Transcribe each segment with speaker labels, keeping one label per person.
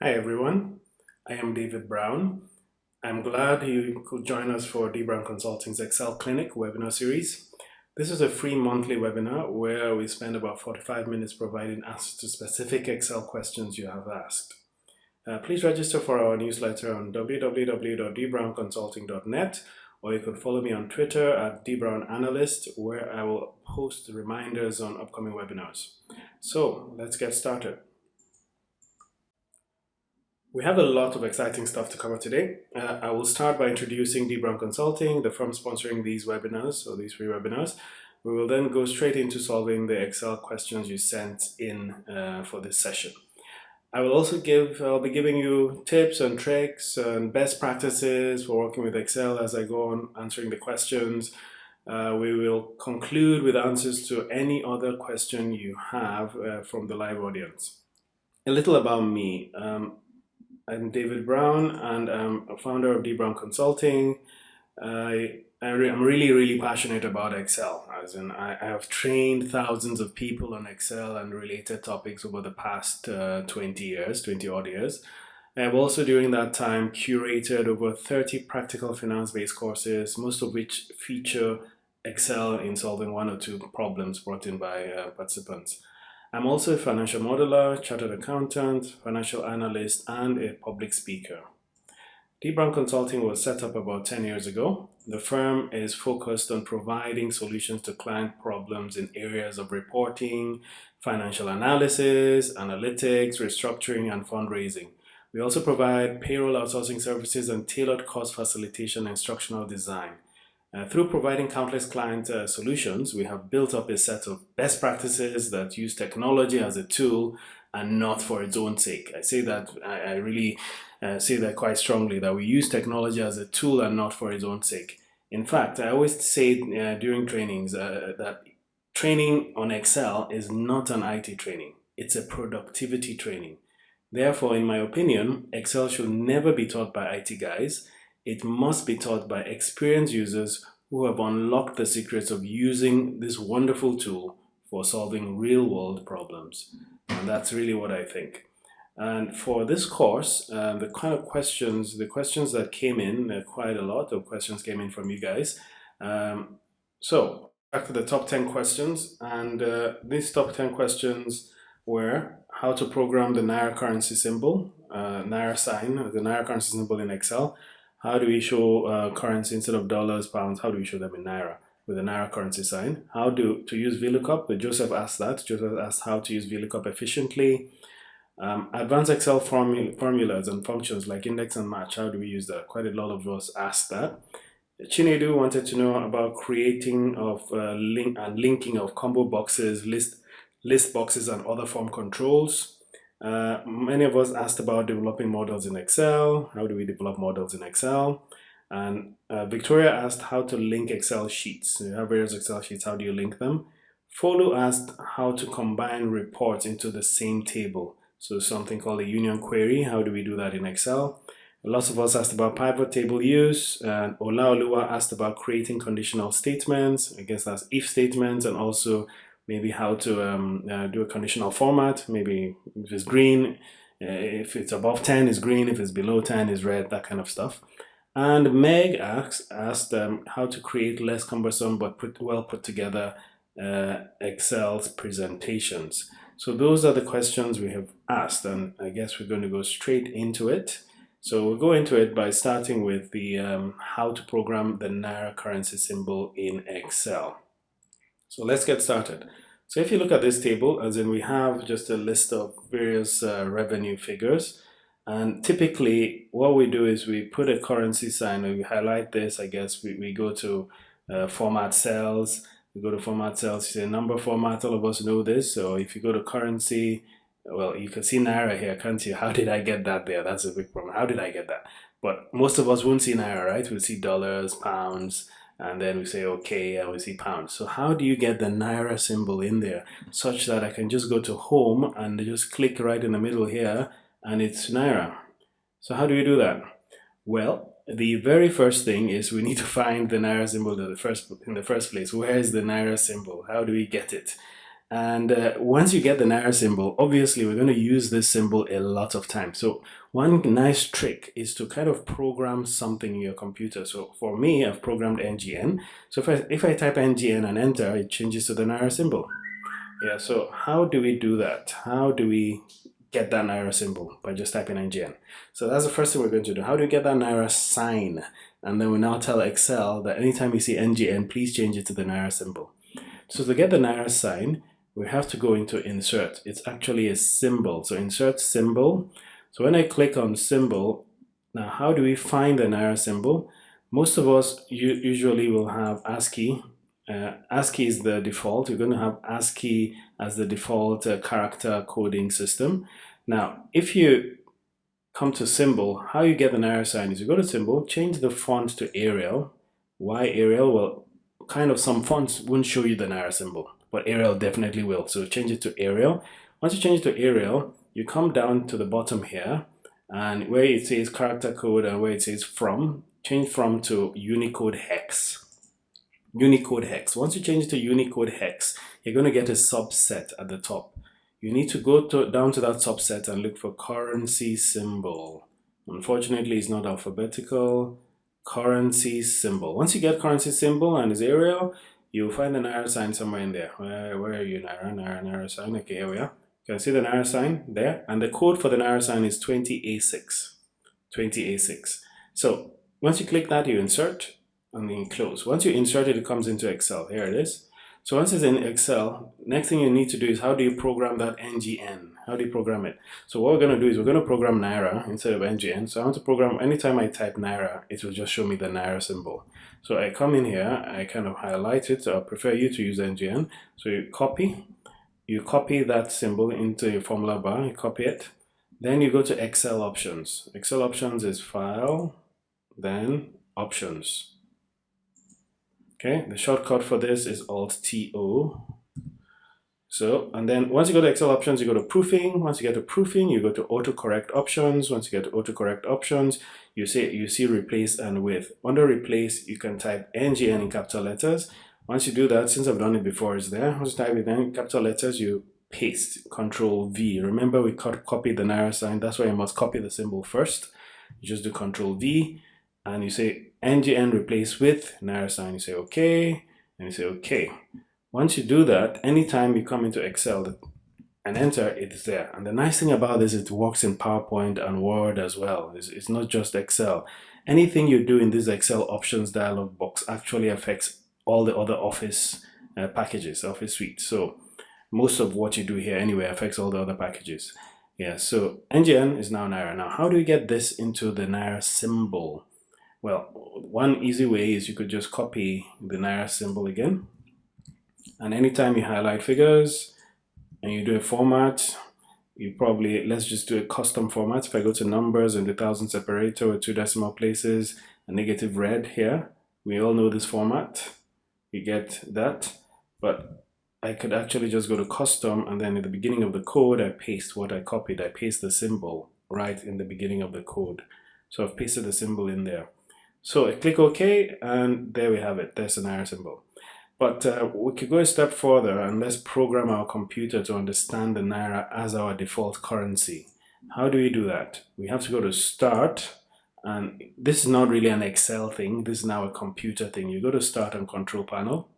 Speaker 1: Hi everyone, I am David Brown. I'm glad you could join us for D Brown Consulting's Excel Clinic webinar series. This is a free monthly webinar where we spend about 45 minutes providing answers to specific Excel questions you have asked. Please register for our newsletter on www.dbrownconsulting.net, or you could follow me on Twitter at dbrownanalyst, where I will post reminders on upcoming webinars. So let's get started. We have a lot of exciting stuff to cover today. I will start by introducing D Brown Consulting, the firm sponsoring these webinars, or these free webinars. We will then go straight into solving the Excel questions you sent in for this session. I'll be giving you tips and tricks and best practices for working with Excel as I go on answering the questions. We will conclude with answers to any other question you have from the live audience. A little about me. I'm David Brown, and I'm a founder of D Brown Consulting. I'm really passionate about Excel, as in I have trained thousands of people on Excel and related topics over the past 20 odd years. I've also during that time curated over 30 practical finance-based courses, most of which feature Excel in solving one or two problems brought in by participants. I'm also a financial modeler, chartered accountant, financial analyst, and a public speaker. D Brown Consulting was set up about 10 years ago. The firm is focused on providing solutions to client problems in areas of reporting, financial analysis, analytics, restructuring, and fundraising. We also provide payroll outsourcing services and tailored cost facilitation and instructional design. Through providing countless client solutions, we have built up a set of best practices that use technology as a tool and not for its own sake. I say that, I really say that quite strongly, that we use technology as a tool and not for its own sake. In fact, I always say during trainings that training on Excel is not an IT training, it's a productivity training. Therefore, in my opinion, Excel should never be taught by IT guys. It must be taught by experienced users who have unlocked the secrets of using this wonderful tool for solving real-world problems. And that's really what I think. And for this course, the questions that came in, quite a lot of questions came in from you guys. So back to the top 10 questions, and these top 10 questions were how to program the Naira currency symbol, Naira sign, the Naira currency symbol in Excel. How do we show currency instead of dollars, pounds? How do we show them in Naira with a Naira currency sign? How to use VLOOKUP? Joseph asked that. Joseph asked how to use VLOOKUP efficiently. Advanced Excel formulas and functions like index and match. How do we use that? Quite a lot of us asked that. Chinedu wanted to know about creating of linking of combo boxes, list boxes, and other form controls. Many of us asked about developing models in Excel. How do we develop models in Excel? And Victoria asked how to link Excel sheets. You have various Excel sheets. How do you link them? Folu asked how to combine reports into the same table. So something called a union query. How do we do that in Excel? Lots of us asked about pivot table use. And Olaoluwa asked about creating conditional statements. I guess that's if statements, and also maybe how to do a conditional format. Maybe if it's green, if it's above 10 is green, if it's below 10 is red, that kind of stuff. And Meg asked how to create less cumbersome but well put together Excel's presentations. So those are the questions we have asked, and I guess we're going to go straight into it. So we'll go into it by starting with the how to program the Naira currency symbol in Excel. So let's get started. So if you look at this table, as in we have just a list of various revenue figures. And typically what we do is we put a currency sign, we highlight this, I guess we go to format cells, we go to format cells, say number format, all of us know this. So if you go to currency, well, you can see Naira here, can't you? How did I get that there? That's a big problem. How did I get that? But most of us won't see Naira, right? We'll see dollars, pounds, and then we say okay, and we see pounds. So how do you get the Naira symbol in there such that I can just go to home and just click right in the middle here and it's Naira? So how do we do that? Well, the very first thing is we need to find the Naira symbol in the first place. Where is the Naira symbol? How do we get it? And once you get the Naira symbol, obviously we're going to use this symbol a lot of times. So one nice trick is to kind of program something in your computer. So for me, I've programmed NGN. So if I type NGN and enter, it changes to the Naira symbol. Yeah, so how do we do that? How do we get that Naira symbol? By just typing NGN. So that's the first thing we're going to do. How do we get that Naira sign? And then we now tell Excel that anytime you see NGN, please change it to the Naira symbol. So to get the Naira sign, we have to go into insert. It's actually a symbol. So insert symbol. So when I click on symbol, now how do we find the Naira symbol? Most of us usually will have ASCII. ASCII is the default. You're going to have ASCII as the default character coding system. Now, if you come to symbol, how you get the Naira sign is you go to symbol, change the font to Arial. Why Arial? Well, kind of some fonts won't show you the Naira symbol, but Arial definitely will. So change it to Arial. Once you change it to Arial, you come down to the bottom here, and where it says character code and where it says from, change from to Unicode hex. Unicode hex. Once you change it to Unicode hex, you're going to get a subset at the top. You need to go down to that subset and look for currency symbol. Unfortunately, it's not alphabetical. Currency symbol. Once you get currency symbol and it's Arial, you'll find the Naira sign somewhere in there. Where are you, Naira sign? Okay, here we are. You can see the Naira sign there, and the code for the Naira sign is 20A6. 20A6. So once you click that, you insert and then close. Once you insert it, it comes into Excel. Here it is. So once it's in Excel, next thing you need to do is how do you program that NGN? How do you program it? So what we're going to do is we're going to program Naira instead of NGN. So I want to program, anytime I type Naira, it will just show me the Naira symbol. So I come in here, I kind of highlight it. So I prefer you to use NGN. So you copy that symbol into your formula bar, you copy it. Then you go to Excel options. Excel options is File, then Options. Okay, the shortcut for this is Alt-TO. So, and then once you go to Excel options, you go to proofing. Once you get to proofing, you go to autocorrect options. Once you get to autocorrect options, you see replace and with. Under replace, you can type NGN in capital letters. Once you do that, since I've done it before, it's there. Once you type it in capital letters, you paste, Control V. Remember, we copied the Naira sign. That's why you must copy the symbol first. You just do Control V, and you say NGN replace with Naira sign. You say OK, and you say OK. Once you do that, anytime you come into Excel and enter, it's there. And the nice thing about this is it works in PowerPoint and Word as well. It's not just Excel. Anything you do in this Excel options dialog box actually affects all the other Office packages, Office suite. So most of what you do here anyway affects all the other packages. Yeah, so NGN is now Naira. Now, how do we get this into the Naira symbol? Well, one easy way is you could just copy the Naira symbol again. And anytime you highlight figures and you do a format, you probably, let's just do a custom format. If I go to numbers and the thousand separator with 2 decimal places, a negative red here, we all know this format. You get that. But I could actually just go to custom, and then at the beginning of the code, I paste what I copied. I paste the symbol right in the beginning of the code. So I've pasted the symbol in there. So I click OK, and there we have it. There's an Naira symbol. But we could go a step further and let's program our computer to understand the Naira as our default currency. How do we do that? We have to go to Start, and this is not really an Excel thing. This is now a computer thing. You go to Start and Control Panel.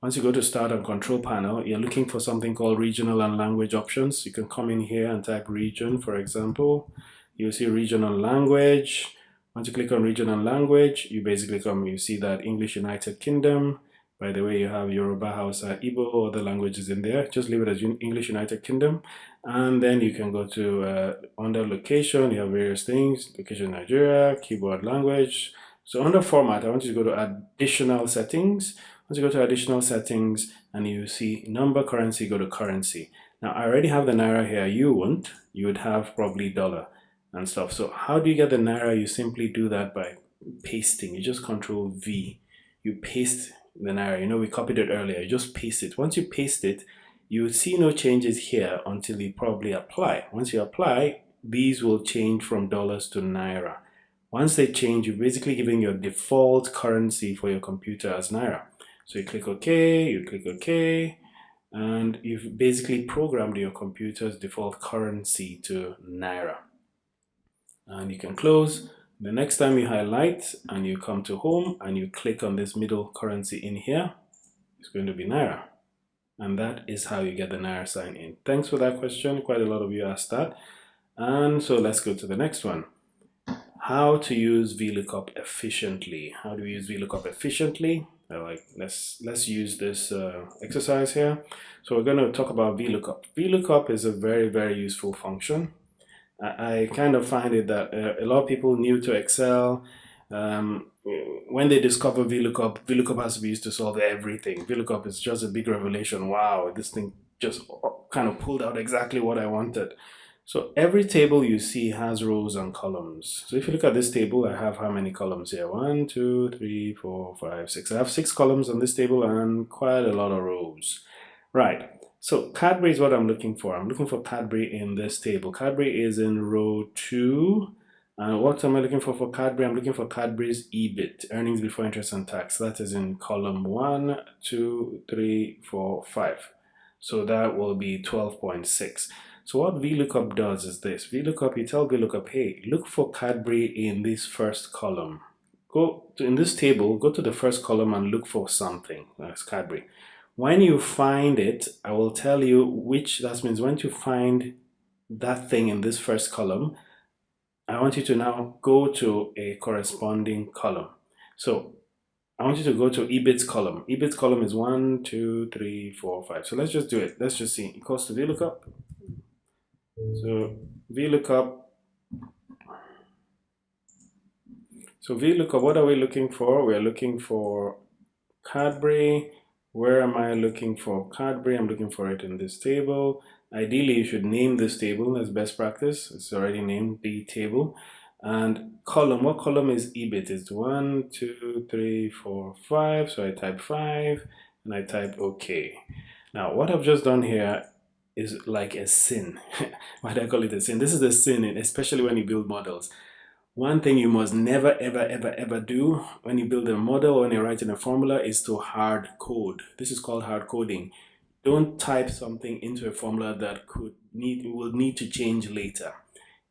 Speaker 1: Once you go to Start and Control Panel, you're looking for something called Regional and Language Options. You can come in here and type region, for example. You'll see Regional Language. Once you click on Region and Language, you basically you see that English United Kingdom. By the way, you have Yoruba, Hausa, Igbo, other languages in there. Just leave it as English United Kingdom. And then you can go to under location, you have various things. Location Nigeria, keyboard language. So under format, I want you to go to additional settings. Once you go to additional settings and you see number currency, go to currency. Now I already have the Naira here. You won't. You would have probably dollar and stuff. So how do you get the Naira? You simply do that by pasting. You just Control V. You paste the Naira. You know, we copied it earlier. You just paste it. Once you paste it, you will see no changes here until you probably apply. Once you apply, these will change from dollars to Naira. Once they change, you're basically giving your default currency for your computer as Naira. So you click OK, you click OK, and you've basically programmed your computer's default currency to Naira. And you can close. The next time you highlight and you come to home and you click on this middle currency in here, it's going to be Naira. And that is how you get the Naira sign in. Thanks for that question. Quite a lot of you asked that. And so let's go to the next one. How to use VLOOKUP efficiently. How do we use VLOOKUP efficiently? Let's use this exercise here. So we're going to talk about VLOOKUP. VLOOKUP is a very, very useful function. I kind of find it that a lot of people new to Excel, when they discover VLOOKUP, VLOOKUP has to be used to solve everything. VLOOKUP is just a big revelation. Wow, this thing just kind of pulled out exactly what I wanted. So every table you see has rows and columns. So if you look at this table, I have how many columns here? 1, 2, 3, 4, 5, 6. I have 6 columns on this table and quite a lot of rows. Right. So Cadbury is what I'm looking for. I'm looking for Cadbury in this table. Cadbury is in row 2. And what am I looking for Cadbury? I'm looking for Cadbury's EBIT, earnings before interest and tax. That is in column 1, 2, 3, 4, 5. So that will be 12.6. So what VLOOKUP does is this. VLOOKUP, you tell VLOOKUP, hey, look for Cadbury in this first column. In this table, go to the first column and look for something. That's Cadbury. When you find it, I will tell you which, that means when you find that thing in this first column, I want you to now go to a corresponding column. So I want you to go to EBIT's column. EBIT's column is 1, 2, 3, 4, 5. So let's just do it. Let's just see. Equals to VLOOKUP. So VLOOKUP. So VLOOKUP, what are we looking for? We're looking for Cadbury. Where am I looking for Cadbury? I'm looking for it in this table. Ideally, you should name this table as best practice. It's already named the table. And column, what column is EBIT? It's 1, 2, 3, 4, 5. So I type 5 and I type OK. Now, what I've just done here is like a sin. Why do I call it a sin? This is a sin, especially when you build models. One thing you must never, ever, ever, ever do when you build a model or when you're writing a formula is to hard code. This is called hard coding. Don't type something into a formula that will need to change later.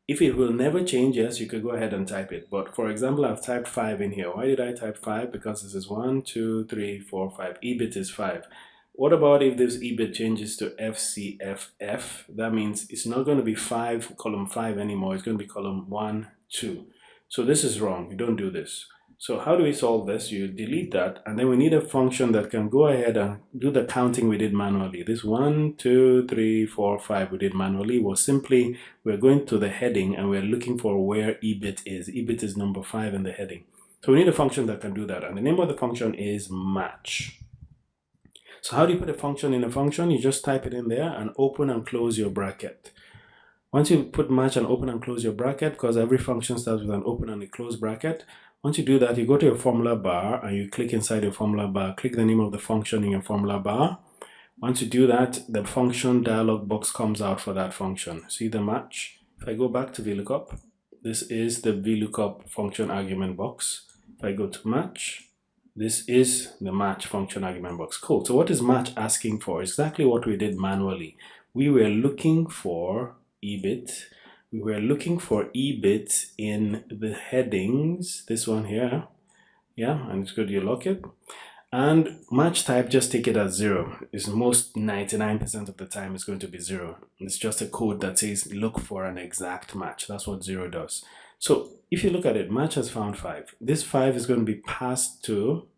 Speaker 1: If it will never change, yes, you could go ahead and type it. But for example, I've typed 5 in here. Why did I type 5? Because this is 1, 2, 3, 4, 5. EBIT is 5. What about if this EBIT changes to FCFF? That means it's not going to be column 5 anymore. It's going to be column 1, 2. So this is wrong. You don't do this. So how do we solve this? You delete that, and then we need a function that can go ahead and do the counting we did manually. This 1, 2, 3, 4, 5 we did manually was simply, we're going to the heading and we're looking for where EBIT is. EBIT is number 5 in the heading. So we need a function that can do that. And the name of the function is match. So how do you put a function in a function? You just type it in there and open and close your bracket. Once you put match and open and close your bracket, because every function starts with an open and a close bracket, once you do that, you go to your formula bar and you click inside your formula bar, click the name of the function in your formula bar. Once you do that, the function dialog box comes out for that function. See the match? If I go back to VLOOKUP, this is the VLOOKUP function argument box. If I go to match, this is the match function argument box. Cool. So what is match asking for? Exactly what we did manually. We were looking for EBIT. We were looking for EBIT in the headings, this one here. Yeah, and it's good you lock it. And match type, just take it as 0. It's most 99% of the time it's going to be 0. It's just a code that says look for an exact match. That's what 0 does. So if you look at it, match has found 5. This 5 is going to be passed to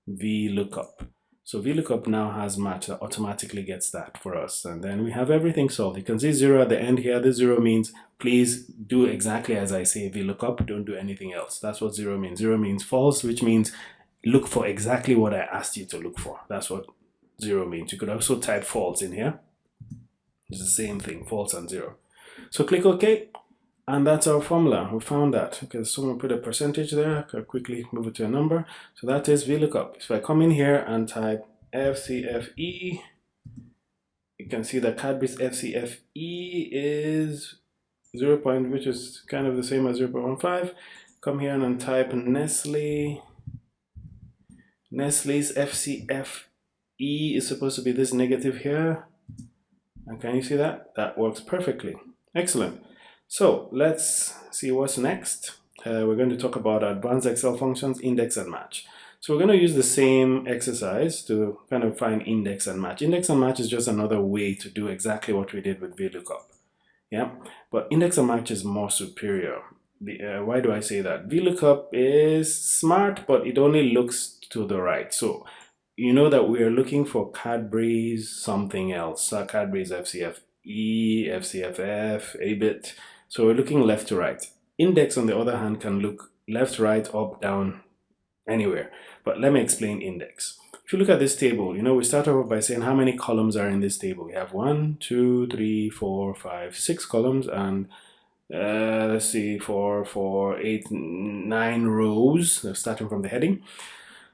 Speaker 1: VLOOKUP. So VLOOKUP now has match that automatically gets that for us. And then we have everything solved. You can see 0 at the end here. This 0 means please do exactly as I say, VLOOKUP, don't do anything else. That's what 0 means. 0 means false, which means look for exactly what I asked you to look for. That's what 0 means. You could also type false in here. It's the same thing, false and 0. So click OK. And that's our formula. We found that. Okay, someone put a percentage there. I can quickly move it to a number. So that is VLOOKUP. So I come in here and type FCFE. You can see that Cadbury's FCFE is 0. Which is kind of the same as 0.15. Come here and type Nestle. Nestle's FCFE E is supposed to be this negative here. And can you see that? That works perfectly. Excellent. So let's see what's next. We're going to talk about advanced Excel functions, index and match. So we're going to use the same exercise to kind of find index and match. Index and match is just another way to do exactly what we did with VLOOKUP. Yeah, but index and match is more superior. Why do I say that? VLOOKUP is smart, but it only looks to the right. So you know that we are looking for Cadbury's something else. So Cadbury's FCFE, FCFF, a bit. So we're looking left to right. Index, on the other hand, can look left, right, up, down, anywhere. But let me explain index. If you look at this table, you know, we start off by saying how many columns are in this table. We have 1, 2, 3, 4, 5, 6 columns, and let's see, 4, 8, 9 rows, starting from the heading.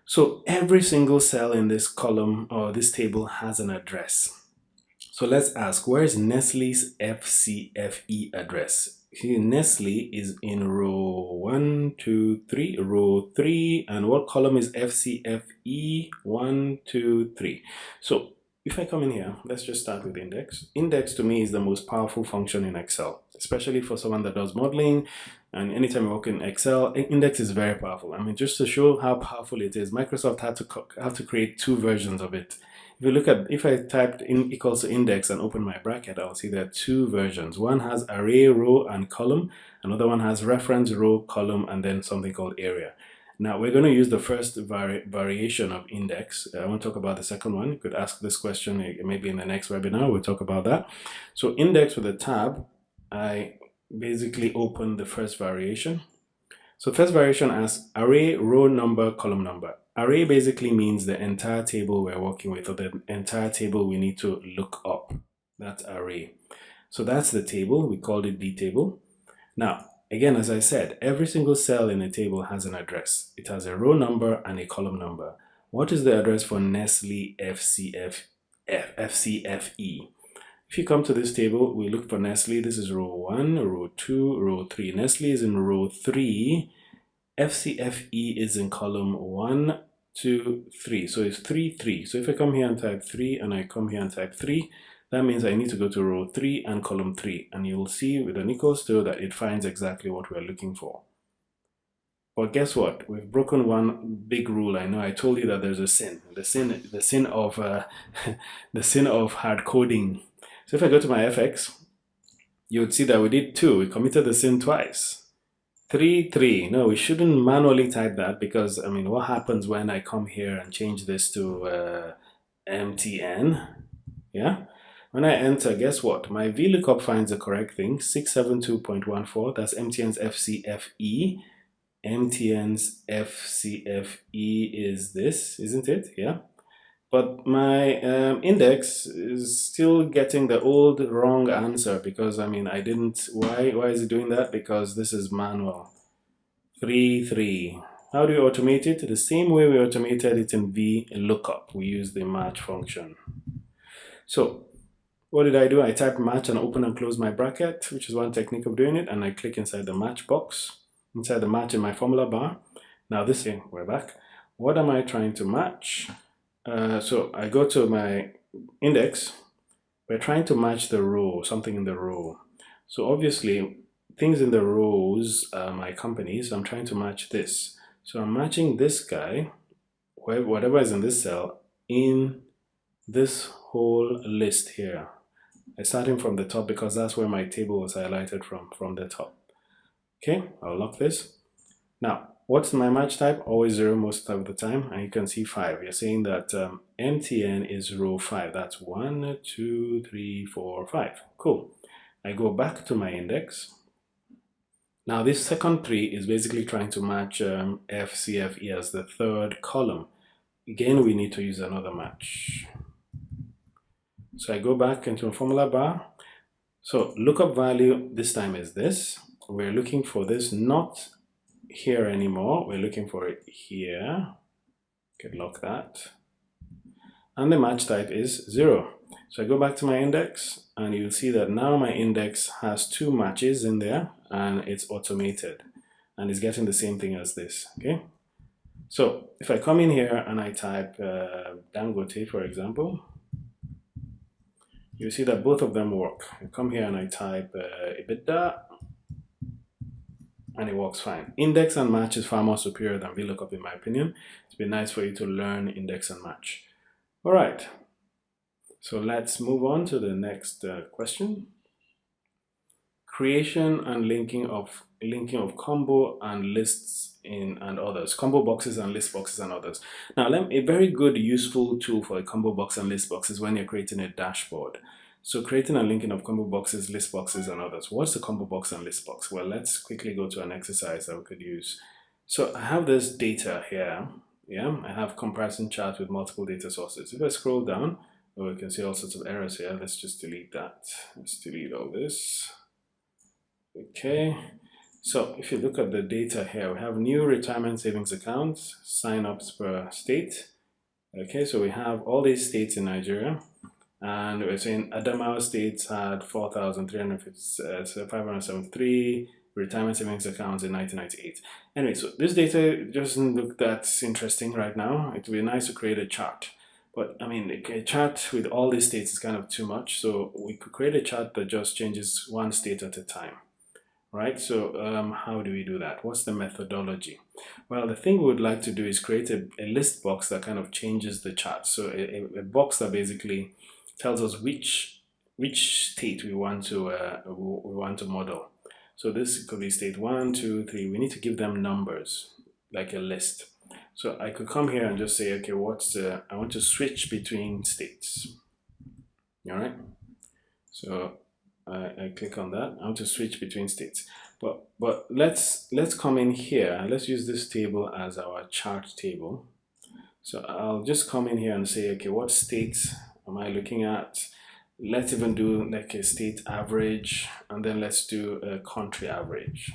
Speaker 1: So every single cell in this column or this table has an address. So let's ask, where is Nestle's FCFE address? Here, Nestle is in row 1, 2, 3, row 3, and what column is FCFE? 1, 2, 3. So if I come in here, let's just start with index. Index to me is the most powerful function in Excel, especially for someone that does modeling. And anytime you work in Excel, index is very powerful. I mean, just to show how powerful it is, Microsoft had to create 2 versions of it. If you look at, if I typed in equals to index and open my bracket, I'll see there are 2 versions. One has array, row, and column. Another one has reference, row, column, and then something called area. Now we're going to use the first variation of index. I won't talk about the second one. You could ask this question maybe in the next webinar. We'll talk about that. So index with a tab, I basically open the first variation. So first variation asks array, row number, column number. Array basically means the entire table we're working with, or the entire table we need to look up. That's array. So that's the table. We called it D table. Now, again, as I said, every single cell in a table has an address. It has a row number and a column number. What is the address for Nestle FCFE? If you come to this table, we look for Nestle. This is row 1, row 2, row 3. Nestle is in row 3. FCFE is in column 1, 2, 3. So it's 3, 3. So if I come here and type 3 and I come here and type 3, that means I need to go to row 3 and column 3. And you will see with an equals to that it finds exactly what we're looking for. But guess what? We've broken one big rule. I know I told you that there's a sin. The sin of the sin of hard coding. So if I go to my FX, you would see that we did 2. We committed the sin twice. 3, 3. No, we shouldn't manually type that, because I mean, what happens when I come here and change this to MTN? Yeah. When I enter, guess what? My VLOOKUP finds the correct thing, 672.14. That's MTN's FCFE. MTN's FCFE is this, isn't it? Yeah. But my index is still getting the old wrong answer, because I mean, I didn't, why is it doing that? Because this is manual. 3, 3. How do you automate it? The same way we automated it in VLOOKUP. We use the match function. So what did I do? I typed match and open and close my bracket, which is one technique of doing it, and I click inside the match box, inside the match in my formula bar. Now this thing, we're back. What am I trying to match? So I go to my index. We're trying to match the row, something in the row. So obviously things in the rows are my companies. I'm trying to match this. So I'm matching this guy, whatever is in this cell, in this whole list here. I'm starting from the top because that's where my table was highlighted from the top. Okay, I'll lock this. Now, what's my match type? Always 0 most of the time, and you can see 5. You're saying that MTN is row 5. That's 1, 2, 3, 4, 5. Cool. I go back to my index. Now this second 3 is basically trying to match FCFE as the third column. Again, we need to use another match. So I go back into a formula bar. So lookup value this time is this. We're looking for this not here anymore. We're looking for it here. Could lock that. And the match type is 0. So I go back to my index, and you'll see that now my index has 2 matches in there, and it's automated, and it's getting the same thing as this. Okay. So if I come in here and I type Dangote, for example, you see that both of them work. I come here and I type EBITDA, and it works fine. Index and match is far more superior than VLOOKUP in my opinion. It's been nice for you to learn index and match. All right, so let's move on to the next question. Creation and linking of combo and lists in and others, combo boxes and list boxes and others. Now, a very good useful tool for a combo box and list box is when you're creating a dashboard. So creating and linking of combo boxes, list boxes, and others. What's the combo box and list box? Well, let's quickly go to an exercise that we could use. So I have this data here. Yeah, I have comparison chart with multiple data sources. If I scroll down, we can see all sorts of errors here. Let's just delete that. Let's delete all this. Okay, so if you look at the data here, we have new retirement savings accounts, sign-ups per state. Okay, so we have all these states in Nigeria, and we're saying Adamawa states had 4,573 retirement savings accounts in 1998. Anyway, so this data doesn't look that interesting right now. It would be nice to create a chart. But I mean, a chart with all these states is kind of too much. So we could create a chart that just changes one state at a time. Right, so how do we do that? What's the methodology? Well, the thing we would like to do is create a list box that kind of changes the chart. So a box that basically tells us which state we want to model. So this could be state 1, 2, 3. We need to give them numbers, like a list. So I could come here and just say, okay, I want to switch between states. All right, so I click on that. I want to switch between states, but let's come in here. Let's use this table as our chart table. So I'll just come in here and say, okay, what states am I looking at? Let's even do like a state average, and then let's do a country average.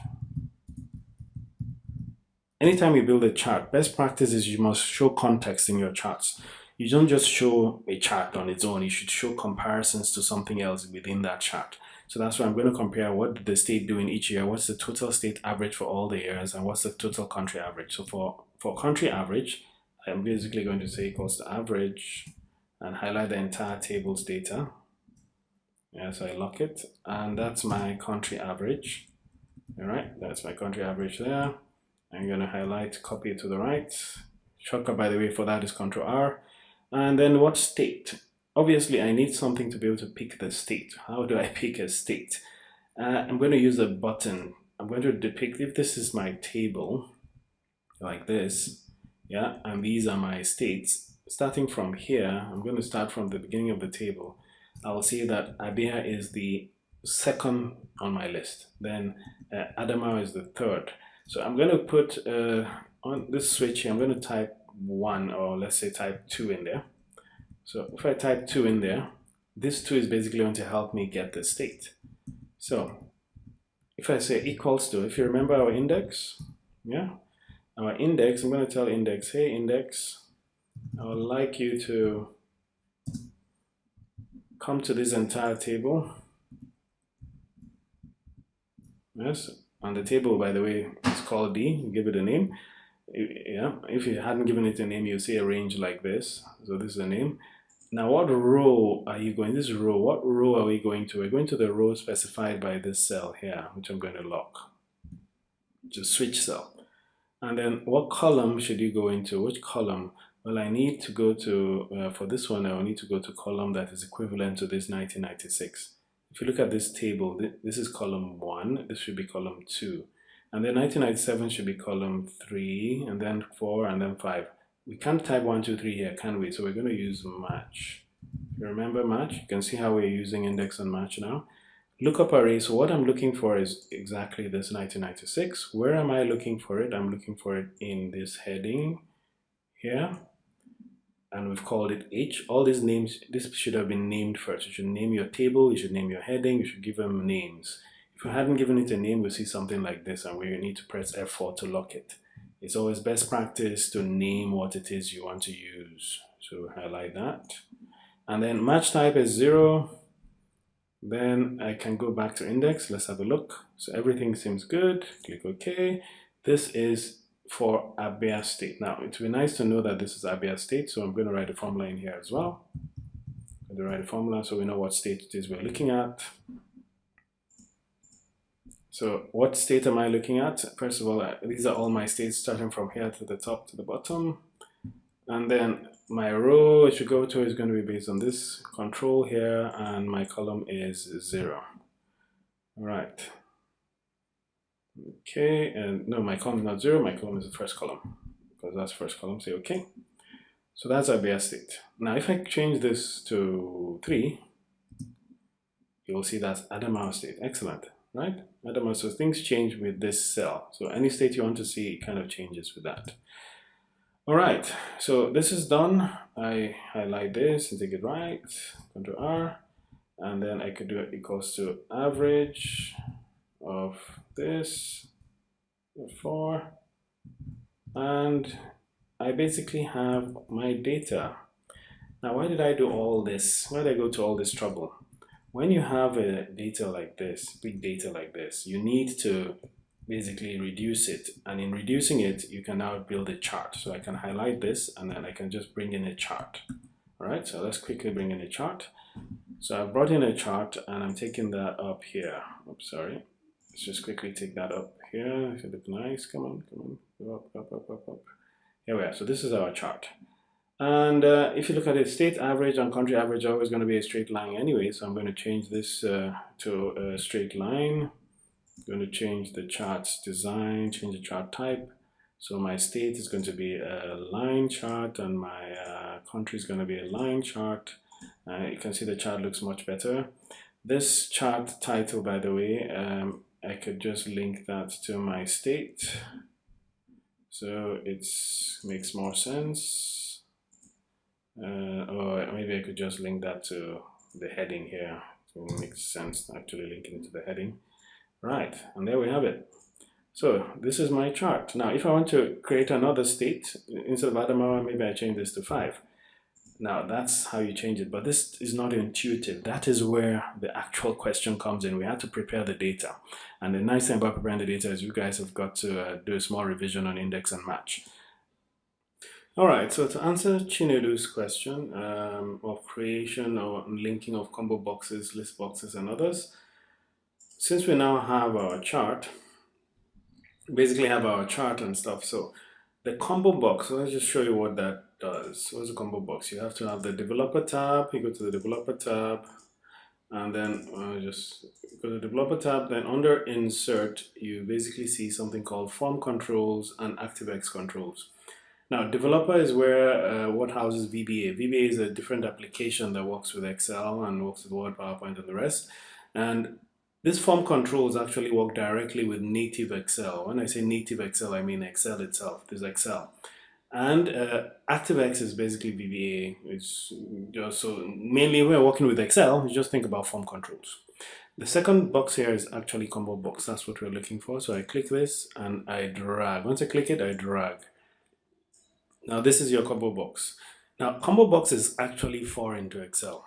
Speaker 1: Anytime you build a chart, best practice is you must show context in your charts. You don't just show a chart on its own, you should show comparisons to something else within that chart. So that's why I'm going to compare what did the state do in each year, what's the total state average for all the years, and what's the total country average. So for country average, I'm basically going to say equals to average and highlight the entire table's data. Yeah, so I lock it, and that's my country average. All right, that's my country average there. I'm going to highlight, copy it to the right. Shortcut, by the way, for that is Ctrl R. And then what state? Obviously, I need something to be able to pick the state. How do I pick a state? I'm going to use a button. I'm going to depict, if this is my table, like this, yeah, and these are my states. Starting from here, I'm going to start from the beginning of the table. I'll see that Abia is the second on my list. Then Adamawa is the third. So I'm going to put on this switch here, I'm going to type 1, or let's say type 2 in there. So if I type 2 in there, this 2 is basically going to help me get the state. So if I say equals to, if you remember our index, yeah, our index, I'm going to tell index, hey index, I would like you to come to this entire table. Yes, and the table, by the way, is called D. You give it a name. Yeah, if you hadn't given it a name, you'll see a range like this. So this is the name. Now, what row are you going? This row, what row are we going to? We're going to the row specified by this cell here, which I'm going to lock. Just switch cell. And then what column should you go into? Which column? Well, I need to go to, for this one, I will need to go to column that is equivalent to this 1996. If you look at this table, this is column 1, this should be column 2. And then 1997 should be column 3, and then 4, and then 5. We can't type 1, 2, 3 here, can we? So we're going to use match. If you remember match, you can see how we're using index and match now. Lookup array, so what I'm looking for is exactly this 1996. Where am I looking for it? I'm looking for it in this heading here. And we've called it H. All these names, this should have been named first. You should name your table, you should name your heading, you should give them names. If you hadn't given it a name, we'll see something like this, and we need to press F4 to lock it. It's always best practice to name what it is you want to use. So highlight that. And then match type is 0. Then I can go back to index. Let's have a look. So everything seems good. Click OK. This is for ABIA state. Now, it would be nice to know that this is ABIA state, so I'm going to write a formula in here as well. I'm going to write a formula so we know what state it is we're looking at. So what state am I looking at? First of all, these are all my states starting from here to the top to the bottom. And then my row it should go to is going to be based on this control here, and my column is 0. All right. Okay, and no, my column is not 0, my column is the first column, because that's first column, say okay. So that's our bare state. Now if I change this to 3, you'll see that's Adamawa state. Excellent, right? Adamawa, so things change with this cell. So any state you want to see, it kind of changes with that. All right, so this is done. I highlight this and take it right, Ctrl R, and then I could do it equals to average of this 4, and I basically have my data. Now why did I do all this? Why did I go to all this trouble? When you have a data like this, big data like this, you need to basically reduce it, and in reducing it you can now build a chart. So I can highlight this and then I can just bring in a chart. All right, so let's quickly bring in a chart. So I've brought in a chart and I'm taking that up here. Oops, sorry. Let's just quickly take that up here. It should look nice. Come on, go up, up, up, up, up. Here we are. So this is our chart. And if you look at it, state average and country average are always going to be a straight line anyway. So I'm going to change this to a straight line. I'm going to change the chart's design, change the chart type. So my state is going to be a line chart, and my country is going to be a line chart. You can see the chart looks much better. This chart title, by the way, I could just link that to my state. So it makes more sense. Or maybe I could just link that to the heading here. So it makes sense actually linking it to the heading. Right, and there we have it. So this is my chart. Now, if I want to create another state, instead of Adamawa, maybe I change this to 5. Now, that's how you change it, but this is not intuitive. That is where the actual question comes in. We have to prepare the data. And the nice thing about preparing the data is you guys have got to do a small revision on index and match. All right, so to answer Chinedu's question of creation or linking of combo boxes, list boxes, and others, since we now have our chart, basically have our chart and stuff, so the combo box, so let's just show you what that does. What's the combo box? You have to have the developer tab. You go to the developer tab, and then just go to the developer tab. Then under insert, you basically see something called form controls and ActiveX controls. Now, developer is where what houses VBA. VBA is a different application that works with Excel and works with Word, PowerPoint, and the rest. And this form controls actually work directly with native Excel. When I say native Excel, I mean Excel itself. There's Excel. And ActiveX is basically VBA. It's just so mainly when we're working with Excel, you just think about form controls. The second box here is actually combo box. That's what we're looking for. So I click this and I drag. Once I click it, I drag. Now this is your combo box. Now combo box is actually foreign to Excel.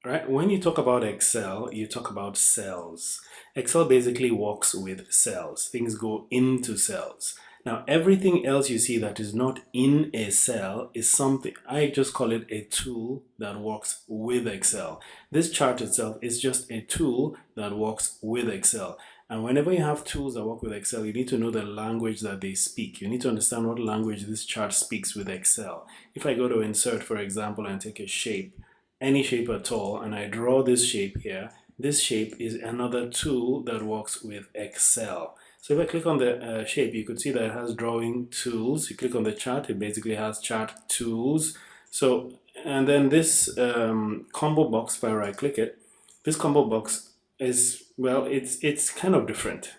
Speaker 1: Right? When you talk about Excel, you talk about cells. Excel basically works with cells. Things go into cells. Now, everything else you see that is not in a cell is something, I just call it a tool that works with Excel. This chart itself is just a tool that works with Excel. And whenever you have tools that work with Excel, you need to know the language that they speak. You need to understand what language this chart speaks with Excel. If I go to insert, for example, and take a shape, any shape at all, and I draw this shape here, this shape is another tool that works with Excel. So if I click on the shape, you could see that it has drawing tools. You click on the chart, it basically has chart tools. So, and then this combo box, if I right click it, this combo box is, well, it's kind of different.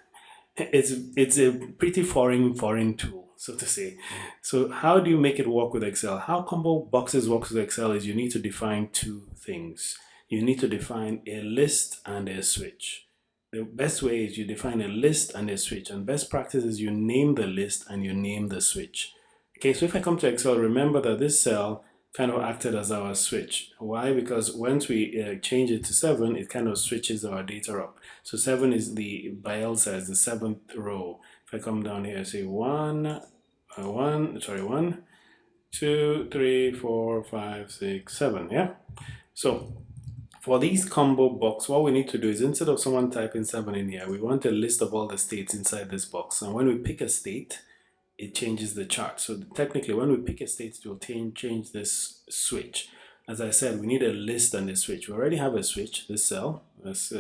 Speaker 1: It's a pretty foreign tool, so to say. So how do you make it work with Excel? How combo boxes works with Excel is you need to define two things. You need to define a list and a switch. The best way is you define a list and a switch, and best practice is you name the list and you name the switch. Okay, so if I come to Excel, remember that this cell kind of acted as our switch. Why? Because once we change it to 7, it kind of switches our data up. So 7 is the by L size, the 7th row. If I come down here, say 1, 1, 2, 3, 4, 5, 6, 7. Yeah. So for these combo box, what we need to do is instead of someone typing 7 in here, we want a list of all the states inside this box. And when we pick a state, it changes the chart. So technically, when we pick a state, it will change this switch. As I said, we need a list and a switch. We already have a switch, this cell. Let's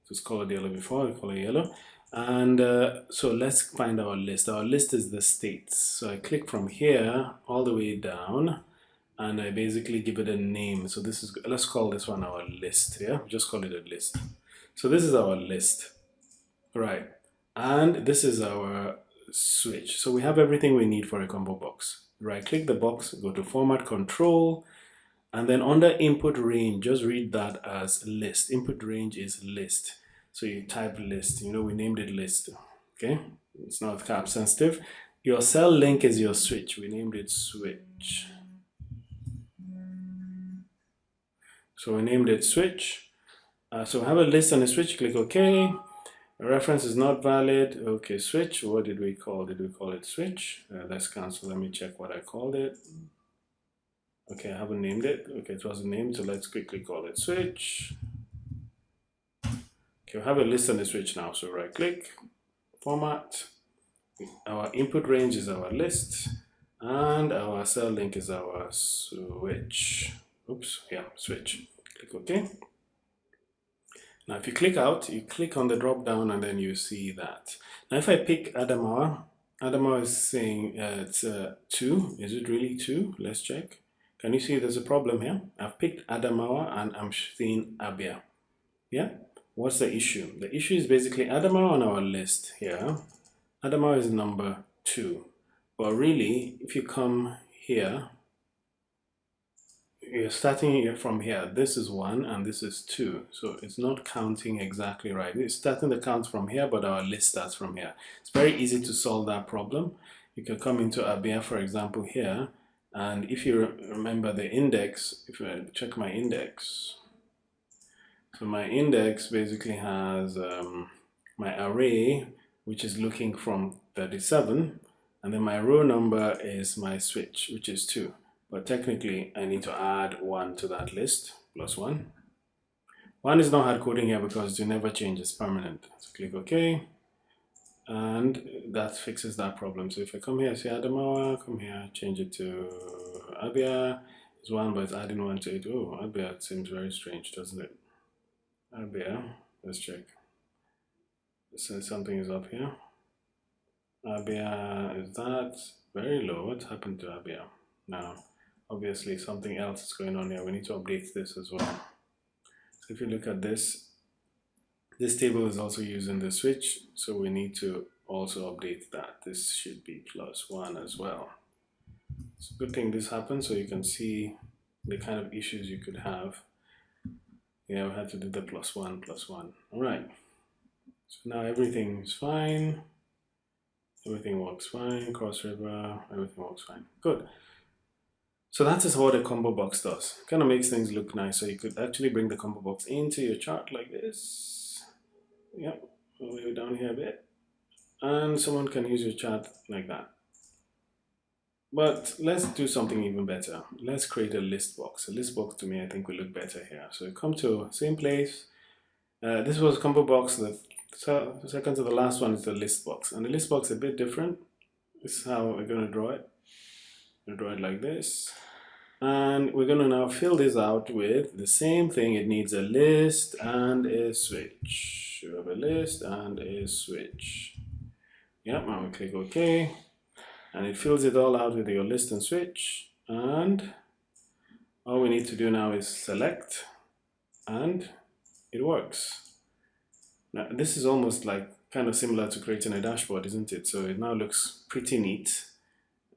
Speaker 1: just call it yellow before, we call it yellow. And so let's find our list. Our list is the states. So I click from here all the way down, and I basically give it a name. So this is, let's call this one our list. Yeah, just call it a list. So this is our list, right? And this is our switch. So we have everything we need for a combo box. Right click the box, go to format control, and then under input range, just read that as list. Input range is list. So you type list, you know, we named it list. Okay, it's not cap sensitive. Your cell link is your switch. We named it switch. So we named it switch. So we have a list and a switch. Click OK. A reference is not valid. Okay, switch. What did we call? Did we call it switch? Let's cancel. Let me check what I called it. Okay, I haven't named it. Okay, it wasn't named, so let's quickly call it switch. Okay, we have a list and a switch now. So right click, format. Our input range is our list, and our cell link is our switch. Oops, yeah, switch. Click OK. Now, if you click out, you click on the drop down and then you see that. Now, if I pick Adamawa, Adamawa is saying it's 2. Is it really 2? Let's check. Can you see there's a problem here? I've picked Adamawa and I'm seeing Abia. Yeah? What's the issue? The issue is basically Adamawa on our list here. Adamawa is number 2. But really, if you come here, you're starting from here. This is 1 and this is 2. So it's not counting exactly right. It's starting the count from here, but our list starts from here. It's very easy to solve that problem. You can come into Abia, for example, here. And if you remember the index, if I check my index, so my index basically has my array, which is looking from 37, and then my row number is my switch, which is 2. But technically, I need to add 1 to that list, plus 1. 1 is not hard coding here because it never changes, permanent. So click OK, and that fixes that problem. So if I come here, say Adamawa, come here, change it to Abia. It's 1, but it's adding 1 to it. Oh, Abia, it seems very strange, doesn't it? Abia, let's check. So something is up here. Abia, is that very low? What happened to Abia? Now, obviously something else is going on here. We need to update this as well. So if you look at this, this table is also using the switch, so we need to also update that. This should be plus 1 as well. It's a good thing this happened so you can see the kind of issues you could have. Yeah, we had to do the plus 1, plus 1. All right. So now everything is fine. Everything works fine. Cross river, everything works fine. Good. So that is what a combo box does. Kind of makes things look nice. So you could actually bring the combo box into your chart like this. Yep, all the way down here a bit. And someone can use your chart like that. But let's do something even better. Let's create a list box. A list box to me, I think will look better here. So you come to same place. This was combo box. The second to the last one is the list box. And the list box is a bit different. This is how we're going to draw it. We'll draw it like this. And we're going to now fill this out with the same thing. It needs a list and a switch. You have a list and a switch. Yep, now we click OK. And it fills it all out with your list and switch. And all we need to do now is select, and it works. Now, this is almost like kind of similar to creating a dashboard, isn't it? So it now looks pretty neat.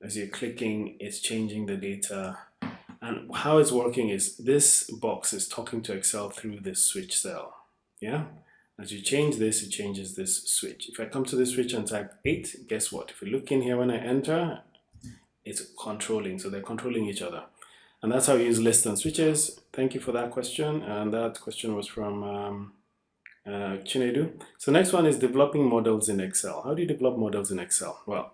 Speaker 1: As you're clicking, it's changing the data. And how it's working is this box is talking to Excel through this switch cell. Yeah? As you change this, it changes this switch. If I come to this switch and type 8, guess what? If you look in here when I enter, it's controlling. So they're controlling each other. And that's how you use lists and switches. Thank you for that question. And that question was from Chinedu. So next one is developing models in Excel. How do you develop models in Excel? Well,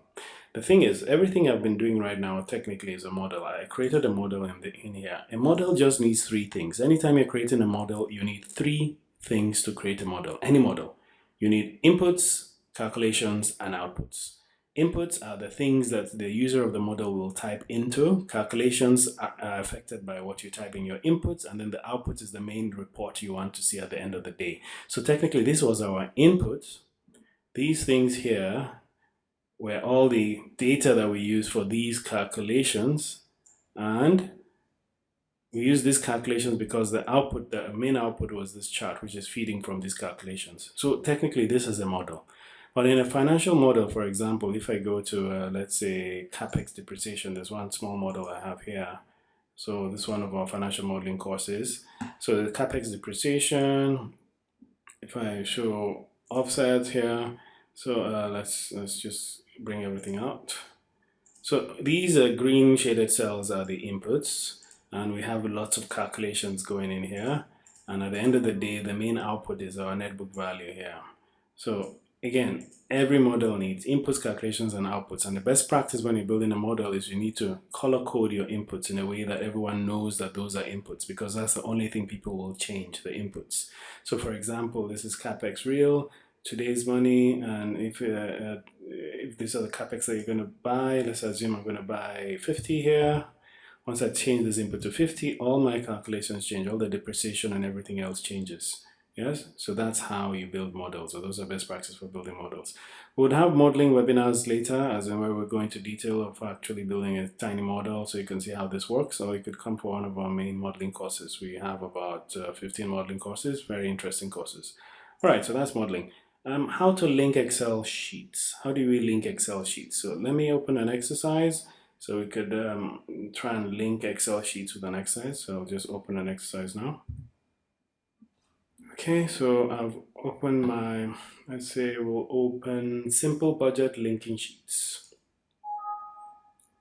Speaker 1: The thing is, everything I've been doing right now technically is a model. I created a model in here. A model just needs three things. Anytime you're creating a model, you need three things to create a model. Any model. You need inputs, calculations, and outputs. Inputs are the things that the user of the model will type into. Calculations are affected by what you type in your inputs, and then the output is the main report you want to see at the end of the day. So technically, this was our input. These things here were all the data that we use for these calculations, and we use these calculations because the output, the main output was this chart, which is feeding from these calculations. So technically, this is a model. But in a financial model, for example, if I go to, let's say, CapEx depreciation, there's one small model I have here. So this is one of our financial modeling courses. So the CapEx depreciation, if I show offset here, so let's just bring everything out. So these green shaded cells are the inputs, and we have lots of calculations going in here. And at the end of the day, the main output is our net book value here. So again, every model needs inputs, calculations, and outputs. And the best practice when you're building a model is you need to color code your inputs in a way that everyone knows that those are inputs, because that's the only thing people will change, the inputs. So for example, this is CapEx real, today's money, and if these are the CapEx that you're going to buy, let's assume I'm going to buy 50 here. Once I change this input to 50, all my calculations change, all the depreciation and everything else changes. Yes, so that's how you build models. So those are best practices for building models. We would have modeling webinars later, as in where we're going to detail of actually building a tiny model so you can see how this works. Or you could come for one of our main modeling courses. We have about 15 modeling courses, very interesting courses. All right, so that's modeling. How to link Excel sheets. How do we link Excel sheets? So let me open an exercise. So we could try and link Excel sheets with an exercise. So I'll just open an exercise now. Okay, so I've opened my, let's say we'll open simple budget linking sheets.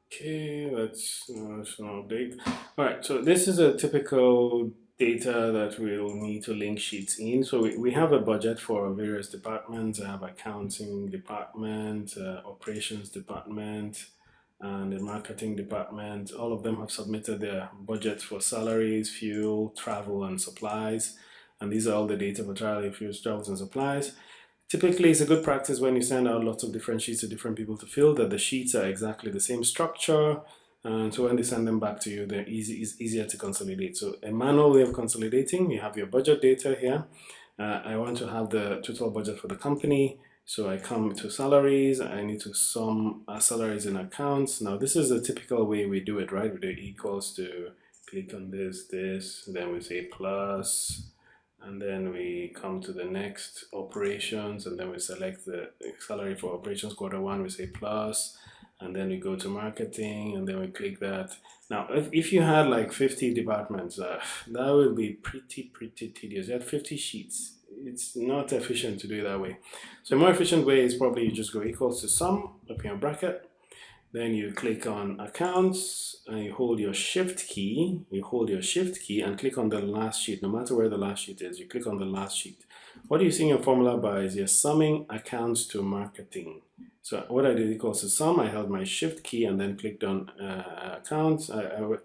Speaker 1: Okay, let's update. All right, so this is a typical data that we'll need to link sheets in. So we have a budget for various departments. I have accounting department, operations department, and the marketing department. All of them have submitted their budgets for salaries, fuel, travel, and supplies. And these are all the data for travel, fuel, travels, and supplies. Typically, it's a good practice when you send out lots of different sheets to different people to fill that the sheets are exactly the same structure. And so when they send them back to you, it's easier to consolidate. So a manual way of consolidating, you have your budget data here. I want to have the total budget for the company. So I come to salaries, I need to sum salaries and accounts. Now this is a typical way we do it, right? We do equals to, click on this, then we say plus, and then we come to the next operations, and then we select the salary for operations Q1, we say plus, and then we go to marketing, and then we click that. Now, if you had like 50 departments, that would be pretty tedious. You had 50 sheets. It's not efficient to do it that way. So a more efficient way is probably you just go equals to sum, open your bracket, then you click on accounts and you hold your shift key, and click on the last sheet. No matter where the last sheet is, you click on the last sheet. What you're seeing your formula bar is you're summing accounts to marketing. So what I did equals to sum, I held my shift key and then clicked on accounts.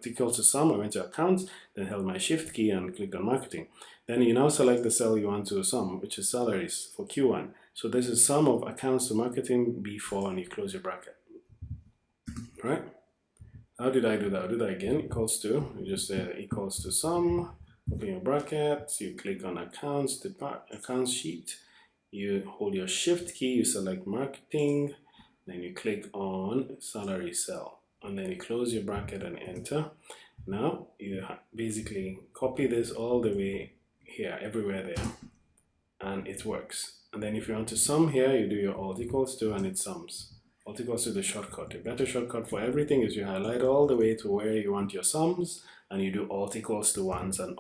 Speaker 1: Equals to sum, I went to accounts, then held my shift key and clicked on marketing. Then you now select the cell you want to sum, which is salaries for Q1. So this is sum of accounts to marketing B4, and you close your bracket. Right? How did I do that? I'll do that again. Equals to, you just say equals to sum, open your brackets, you click on accounts sheet, you hold your shift key, you select marketing, then you click on salary cell, and then you close your bracket and enter. Now you basically copy this all the way here, everywhere there, and it works. And then if you want to sum here, you do your alt equals to, and it sums. Alt equals to the shortcut. A better shortcut for everything is you highlight all the way to where you want your sums, and you do alt equals to once, and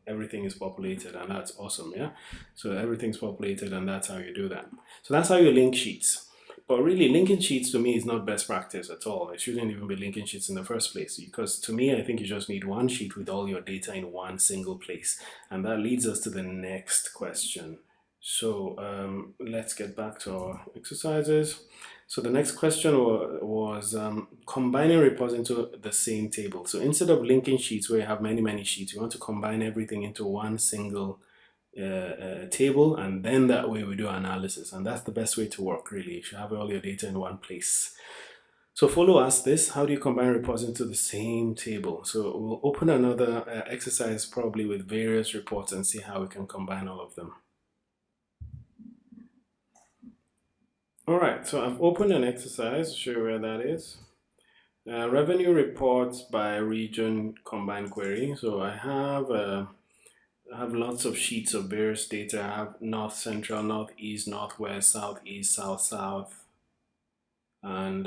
Speaker 1: everything is populated, and that's awesome. Yeah, so everything's populated, and that's how you do that. So that's how you link sheets. But really, linking sheets to me is not best practice at all. It shouldn't even be linking sheets in the first place, because to me, I think you just need one sheet with all your data in one single place. And that leads us to the next question. So let's get back to our exercises. So the next question was combining reports into the same table. So instead of linking sheets where you have many sheets, you want to combine everything into one single table, and then that way we do analysis, and that's the best way to work. Really, you should have all your data in one place. So Follow asked this: how do you combine reports into the same table? So we'll open another exercise probably with various reports and see how we can combine all of them. All right, so I've opened an exercise, show you where that is. Revenue reports by region combined query. So I have lots of sheets of various data. I have north, central, northeast, northwest, southeast, south, and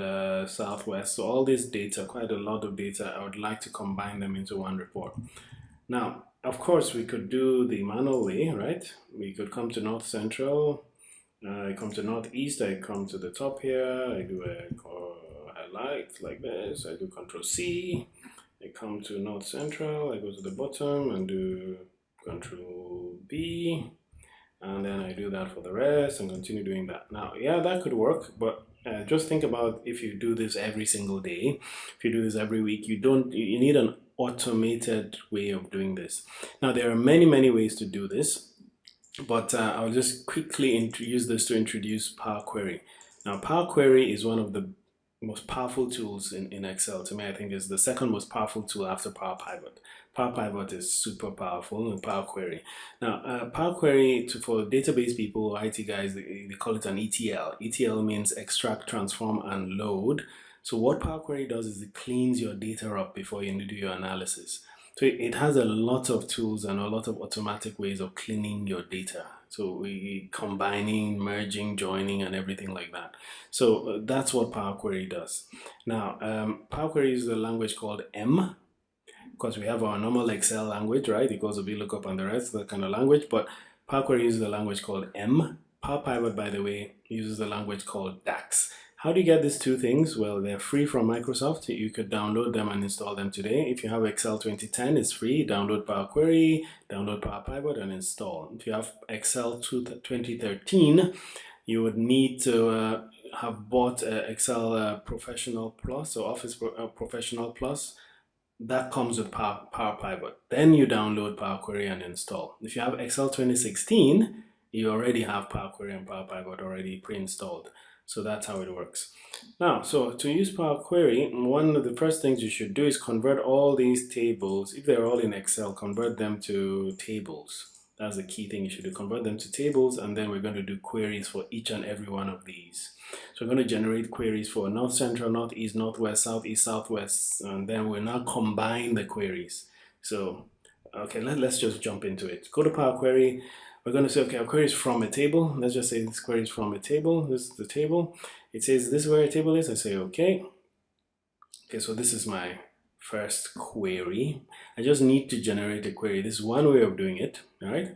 Speaker 1: southwest. So all this data, quite a lot of data, I would like to combine them into one report. Now, of course, we could do the manual way, right? We could come to north central, I come to northeast, I come to the top here, I do a highlight like this, I do Control C, I come to north central, I go to the bottom and do Control B, and then I do that for the rest and continue doing that. Now, yeah, that could work, but just think about if you do this every single day, if you do this every week, you need an automated way of doing this. Now, there are many ways to do this, but I'll just quickly use this to introduce Power Query. Now, Power Query is one of the most powerful tools in Excel. To me, I think is the second most powerful tool after Power Pivot. Power Pivot is super powerful, and Power Query. Now, Power Query, for database people, IT guys, they call it an ETL. ETL means extract, transform, and load. So what Power Query does is it cleans your data up before you do your analysis. So it has a lot of tools and a lot of automatic ways of cleaning your data. So we combining, merging, joining, and everything like that. So that's what Power Query does. Now, Power Query uses a language called M, because we have our normal Excel language, right? It goes to VLOOKUP and the rest, that kind of language. But Power Query uses a language called M. Power Pivot, by the way, uses a language called DAX. How do you get these two things? Well, they're free from Microsoft. You could download them and install them today. If you have Excel 2010, it's free. Download Power Query, download Power Pivot, and install. If you have Excel 2013, you would need to have bought Excel Professional Plus or Office Professional Plus. That comes with Power Pivot. Then you download Power Query and install. If you have Excel 2016, you already have Power Query and Power Pivot already pre-installed. So that's how it works. Now, so to use Power Query, one of the first things you should do is convert all these tables. If they're all in Excel, convert them to tables. That's the key thing you should do. Convert them to tables, and then we're going to do queries for each and every one of these. So we're going to generate queries for North Central, Northeast, Northwest, Southeast, Southwest, and then we'll now combine the queries. So, okay, let's just jump into it. Go to Power Query. We're going to say, okay, our query is from a table. Let's just say this query is from a table. This is the table. It says this is where a table is. I say, okay. Okay, so this is my first query. I just need to generate a query. This is one way of doing it, all right?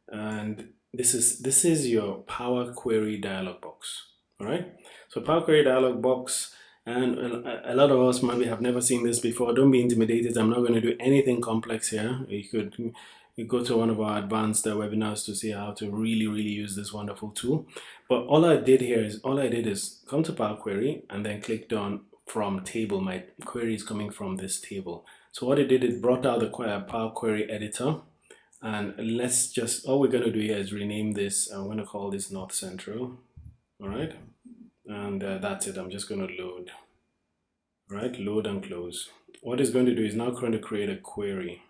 Speaker 1: And this is your Power Query dialog box, all right? So Power Query dialog box, and a lot of us maybe have never seen this before. Don't be intimidated. I'm not going to do anything complex here. You go to one of our advanced webinars to see how to really use this wonderful tool. But all I did is come to Power Query and then clicked on from table. My query is coming from this table. So what it did, it brought out the Power Query editor. And all we're going to do here is rename this. I'm going to call this North Central. All right. And that's it. I'm just going to load. All right. Load and close. What it's going to do is now going to create a query.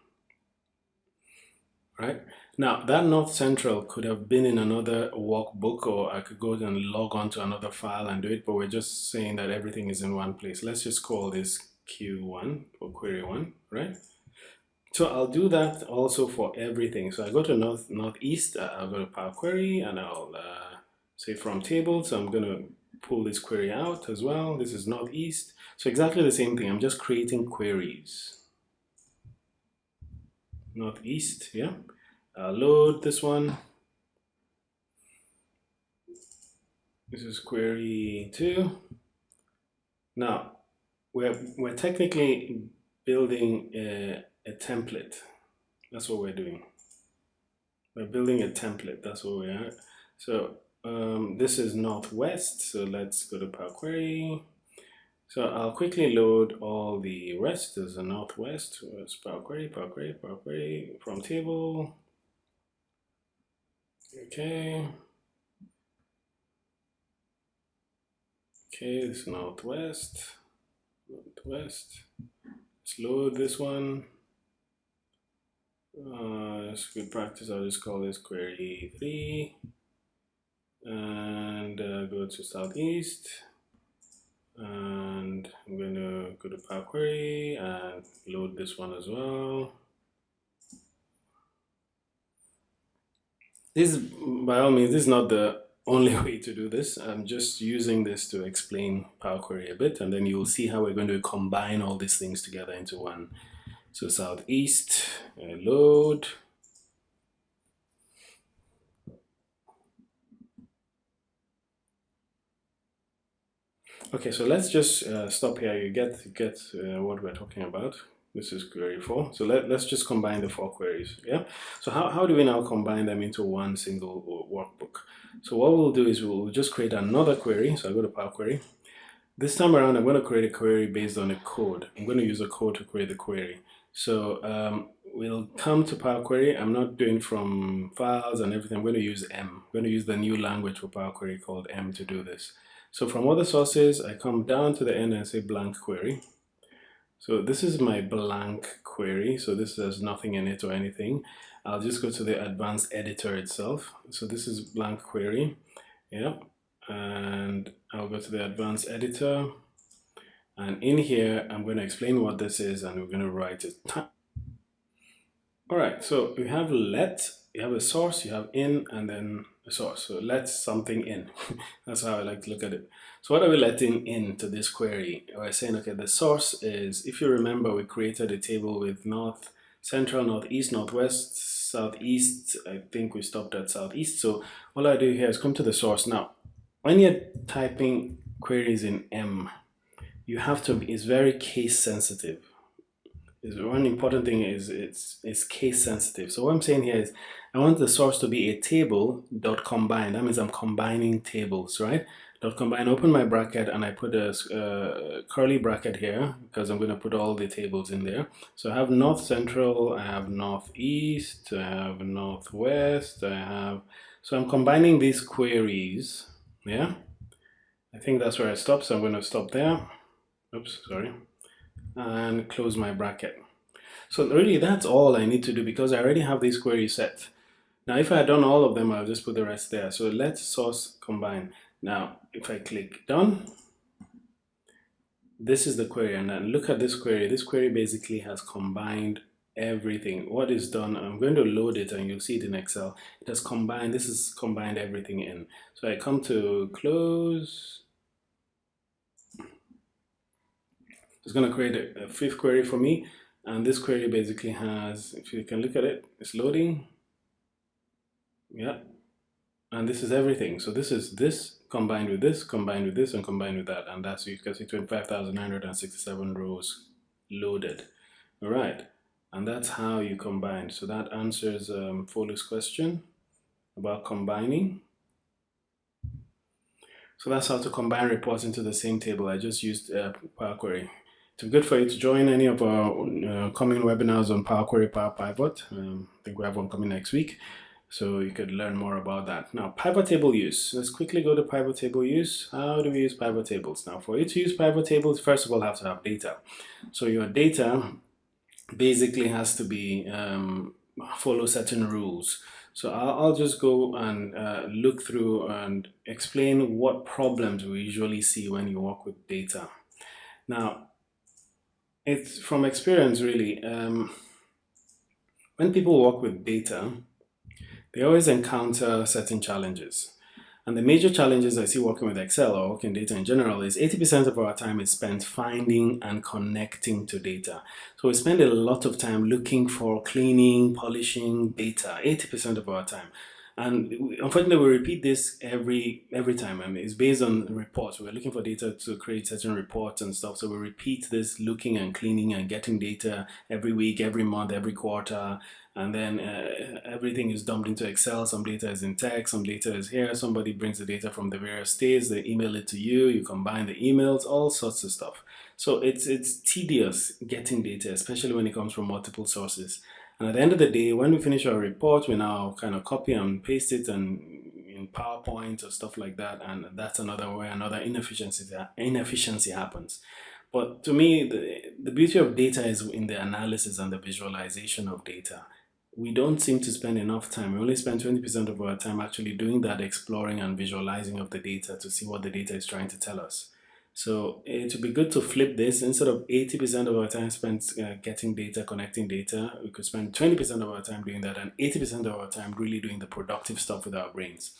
Speaker 1: Right now, that North Central could have been in another workbook, or I could go and log on to another file and do it, but we're just saying that everything is in one place. Let's just call this Q1 or query 1, right? So I'll do that also for everything. So I go to Northeast, I'll go to Power Query, and I'll say from table. So I'm going to pull this query out as well. This is Northeast. So exactly the same thing. I'm just creating queries. Northeast, yeah. Load this one. This is query 2. Now, we're technically building a template. That's what we're doing. We're building a template. That's what we are. So this is northwest, so let's go to Power Query. So I'll quickly load all the rest. There's a northwest. It's Power Query, Power Query, Power Query from table. Okay. Okay, it's northwest. Northwest. Let's load this one. It's good practice. I'll just call this query 3 and go to southeast. And I'm going to go to Power Query and load this one as well. This, by all means, this is not the only way to do this. I'm just using this to explain Power Query a bit, and then you'll see how we're going to combine all these things together into one. So southeast, load. Okay, so let's just stop here. You get what we're talking about. This is query 4. So let's just combine the 4 queries. Yeah. So how do we now combine them into one single workbook? So what we'll do is we'll just create another query. So I'll go to Power Query. This time around, I'm going to create a query based on a code. I'm going to use a code to create the query. So we'll come to Power Query. I'm not doing from files and everything. I'm going to use M. I'm going to use the new language for Power Query called M to do this. So from other sources, I come down to the end and say blank query. So this is my blank query. So this has nothing in it or anything. I'll just go to the advanced editor itself. So this is blank query. Yeah. And I'll go to the advanced editor. And in here, I'm going to explain what this is and we're going to write it. All right, so we have let, you have a source, you have in, and then a source. So let something in. That's how I like to look at it. So what are we letting into this query? We're saying, okay, the source is, if you remember, we created a table with north, central, northeast, northwest, southeast. I think we stopped at southeast. So all I do here is come to the source. Now, when you're typing queries in M, you have to be, it's very case sensitive. One important thing is it's case sensitive. So what I'm saying here is I want the source to be a table dot combine. That means I'm combining tables, right? Dot combine, open my bracket and I put a curly bracket here because I'm going to put all the tables in there. So I have north central, I have northeast, I have northwest, so I'm combining these queries. Yeah, I think that's where I stop. So I'm going to stop there. Oops, sorry. And close my bracket. So really that's all I need to do because I already have these queries set. Now if I had done all of them, I'll just put the rest there. So let source combine. Now if I click done, this is the query, and then look at this query. This query basically has combined everything. What is done, I'm going to load it and you'll see it in Excel. It has combined, this has combined everything in. So I come to close. It's going to create a 5th query for me, and this query basically has, if you can look at it, it's loading. Yeah, and this is everything. So this is this combined with this, combined with this, and combined with that, and that's, you can see 25,967 rows loaded. All right, and that's how you combine. So that answers Foley's question about combining. So that's how to combine reports into the same table. I just used Power Query. It's good for you to join any of our coming webinars on Power Query, Power Pivot. I think we have one coming next week, so you could learn more about that. Now, pivot table use. Let's quickly go to pivot table use. How do we use pivot tables? Now, for you to use pivot tables, first of all, have to have data. So your data basically has to be follow certain rules. So I'll just go and look through and explain what problems we usually see when you work with data. Now, it's from experience really. When people work with data, they always encounter certain challenges. And the major challenges I see working with Excel or working data in general is 80% of our time is spent finding and connecting to data. So we spend a lot of time looking for cleaning, polishing data, 80% of our time. And unfortunately, we repeat this every time. I mean, it's based on reports. We're looking for data to create certain reports and stuff. So we repeat this looking and cleaning and getting data every week, every month, every quarter. and then everything is dumped into Excel. Some data is in text, some data is here. Somebody brings the data from the various states, they email it to you, you combine the emails, all sorts of stuff. So it's tedious getting data, especially when it comes from multiple sources. And at the end of the day, when we finish our report, we now kind of copy and paste it and in PowerPoint or stuff like that, and that's another way, another inefficiency happens. But to me, the beauty of data is in the analysis and the visualization of data. We don't seem to spend enough time. We only spend 20% of our time actually doing that exploring and visualizing of the data to see what the data is trying to tell us. So it would be good to flip this. Instead of 80% of our time spent getting data, connecting data, we could spend 20% of our time doing that and 80% of our time really doing the productive stuff with our brains.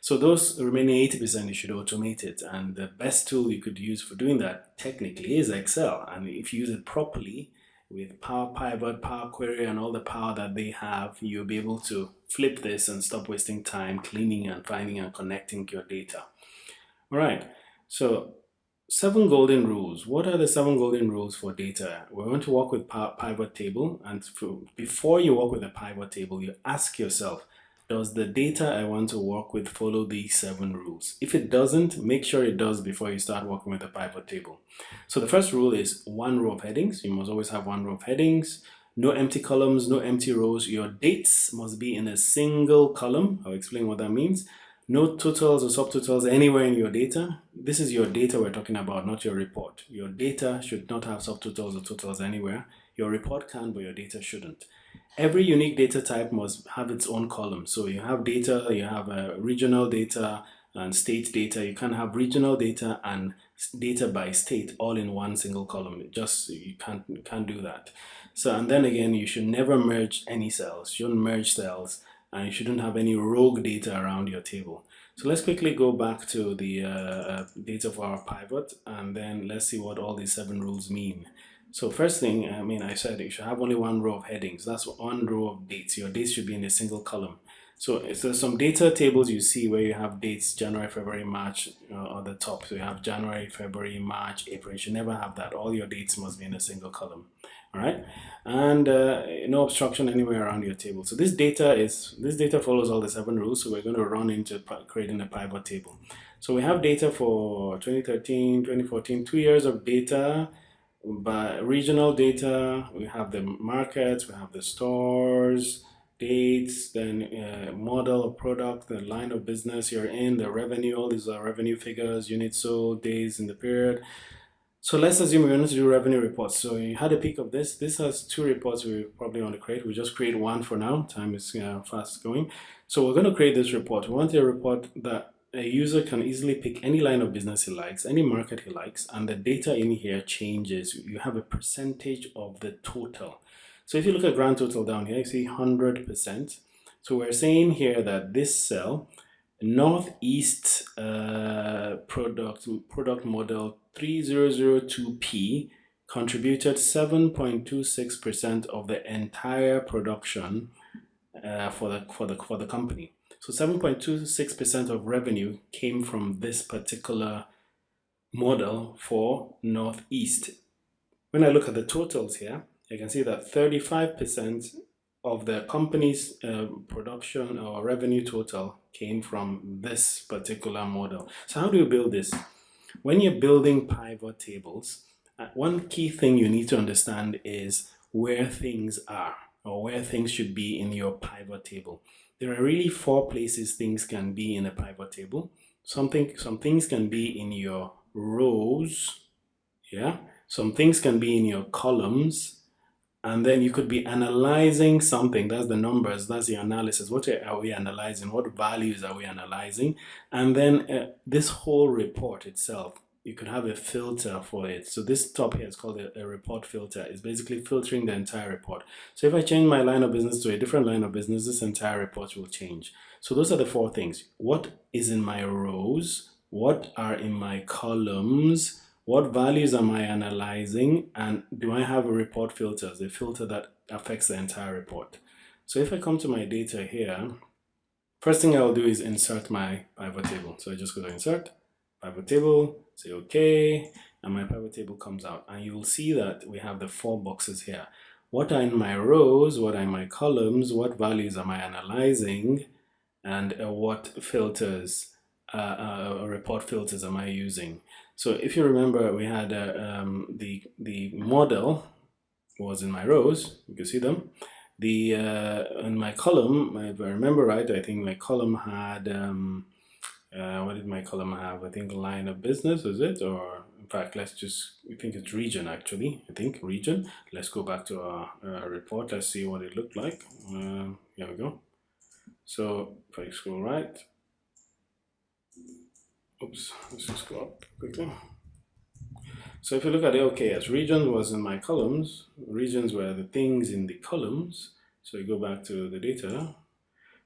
Speaker 1: So those remaining 80%, you should automate it. And the best tool you could use for doing that technically is Excel. And if you use it properly with Power Pivot, Power Query, and all the power that they have, you'll be able to flip this and stop wasting time cleaning and finding and connecting your data. All right. So 7 golden rules. What are the 7 golden rules for data? We're going to work with pivot table, and before you work with a pivot table, you ask yourself, does the data I want to work with follow these 7 rules? If it doesn't, make sure it does before you start working with a pivot table. So the first rule is 1 row of headings. You must always have 1 row of headings. No empty columns, no empty rows. Your dates must be in a single column. I'll explain what that means. No totals or subtotals anywhere in your data. This is your data we're talking about, not your report. Your data should not have subtotals or totals anywhere. Your report can, but your data shouldn't. Every unique data type must have its own column. So you have data, you have regional data and state data. You can have regional data and data by state all in one single column. You can't do that. So, and then again, you should never merge any cells. You shouldn't merge cells, and you shouldn't have any rogue data around your table. So let's quickly go back to the data for our pivot, and then let's see what all these 7 rules mean. So first thing, I said you should have only 1 row of headings. That's 1 row of dates. Your dates should be in a single column. So there's some data tables you see where you have dates January, February, March on the top. So you have January, February, March, April. You should never have that. All your dates must be in a single column. All right, and no obstruction anywhere around your table. So this data follows all the 7 rules. So we're going to run into creating a pivot table. So we have data for 2013, 2014, 2 years of data. By regional data, we have the markets, we have the stores, dates, then model of product, the line of business you're in, the revenue. All these are revenue figures, units sold, days in the period. So let's assume we're going to do revenue reports. So you had a peek of this. This has 2 reports we probably want to create. We just create 1 for now. Time is fast going. So we're going to create this report. We want a report that a user can easily pick any line of business he likes, any market he likes, and the data in here changes. You have a percentage of the total. So if you look at grand total down here, you see 100%. So we're saying here that this cell, Northeast product model 3002P, contributed 7.26% of the entire production for the company. So 7.26% of revenue came from this particular model for Northeast. When I look at the totals here, you can see that 35% of the company's production or revenue total came from this particular model. So how do you build this? When you're building pivot tables, one key thing you need to understand is where things are or where things should be in your pivot table. There are really 4 places things can be in a pivot table. Some things can be in your rows, yeah. Some things can be in your columns, and then you could be analyzing something. That's the numbers, that's the analysis. What are we analyzing? What values are we analyzing? And then this whole report itself, you could have a filter for it. So this top here is called a report filter. It's basically filtering the entire report. So if I change my line of business to a different line of business, this entire report will change. So those are the 4 things. What is in my rows? What are in my columns? What values am I analyzing? And do I have a report filter, a filter that affects the entire report? So if I come to my data here, first thing I'll do is insert my pivot table. So I just go to insert, pivot table, say okay, and my pivot table comes out. And you'll see that we have the 4 boxes here. what are in my rows, what are in my columns, what values am I analyzing, and what filters, report filters am I using. So if you remember, we had the model was in my rows, you can see them. The in my column, if I remember right, I think my column had what did my column have? I think line of business, is it? Or in fact, let's just, I think it's region actually. I think region. Let's go back to our report. Let's see what it looked like. Here we go. So if I scroll right, oops, let's just go up quickly. So if you look at it, okay, as regions was in my columns, regions were the things in the columns. So you go back to the data.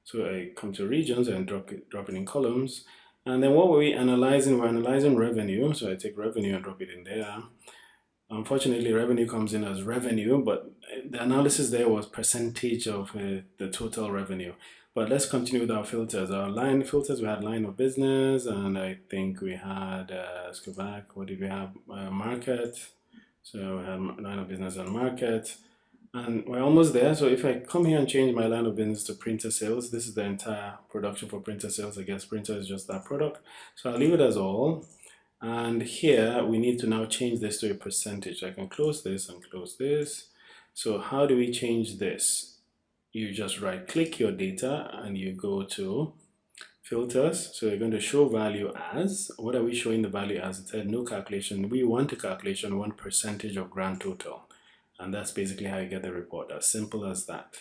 Speaker 1: So I come to regions and drop it in columns. And then what were we analyzing? We're analyzing revenue. So I take revenue and drop it in there. Unfortunately, revenue comes in as revenue, but the analysis there was percentage of the total revenue. But let's continue with our filters. Our line filters, we had line of business, and I think we had, let's go back, what did we have? Market. So we had line of business and market. And we're almost there. So if I come here and change my line of business to printer sales, this is the entire production for printer sales. I guess printer is just that product. So I'll leave it as all. And here we need to now change this to a percentage. I can close this and close this. So how do we change this? You just right click your data and you go to filters. So you're going to show value as. What are we showing the value as? It said no calculation. We want a calculation, one percentage of grand total. And that's basically how you get the report, as simple as that.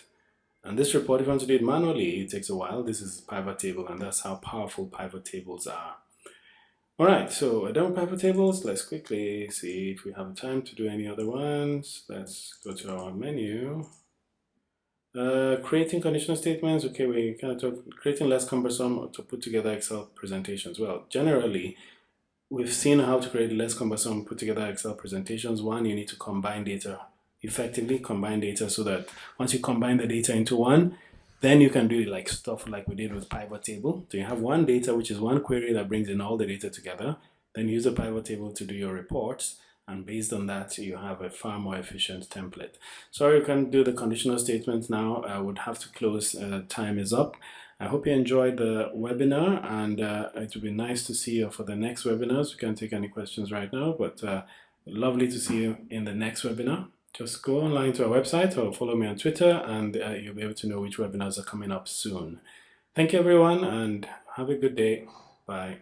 Speaker 1: And this report, if you want to do it manually, it takes a while. This is pivot table, and that's how powerful pivot tables are. All right, so we're done with pivot tables. Let's quickly see if we have time to do any other ones. Let's go to our menu. Creating conditional statements. Okay, we kind of talk creating less cumbersome to put together Excel presentations. Well, generally, we've seen how to create less cumbersome put together Excel presentations. One, you need to combine data effectively, combine data so that once you combine the data into one, then you can do like stuff like we did with pivot table. So you have one data, which is one query that brings in all the data together. Then use a pivot table to do your reports. And based on that, you have a far more efficient template. Sorry, you can do the conditional statements now. I would have to close, time is up. I hope you enjoyed the webinar, and it would be nice to see you for the next webinars. We can't take any questions right now, but lovely to see you in the next webinar. Just go online to our website or follow me on Twitter, and you'll be able to know which webinars are coming up soon. Thank you, everyone, and have a good day. Bye.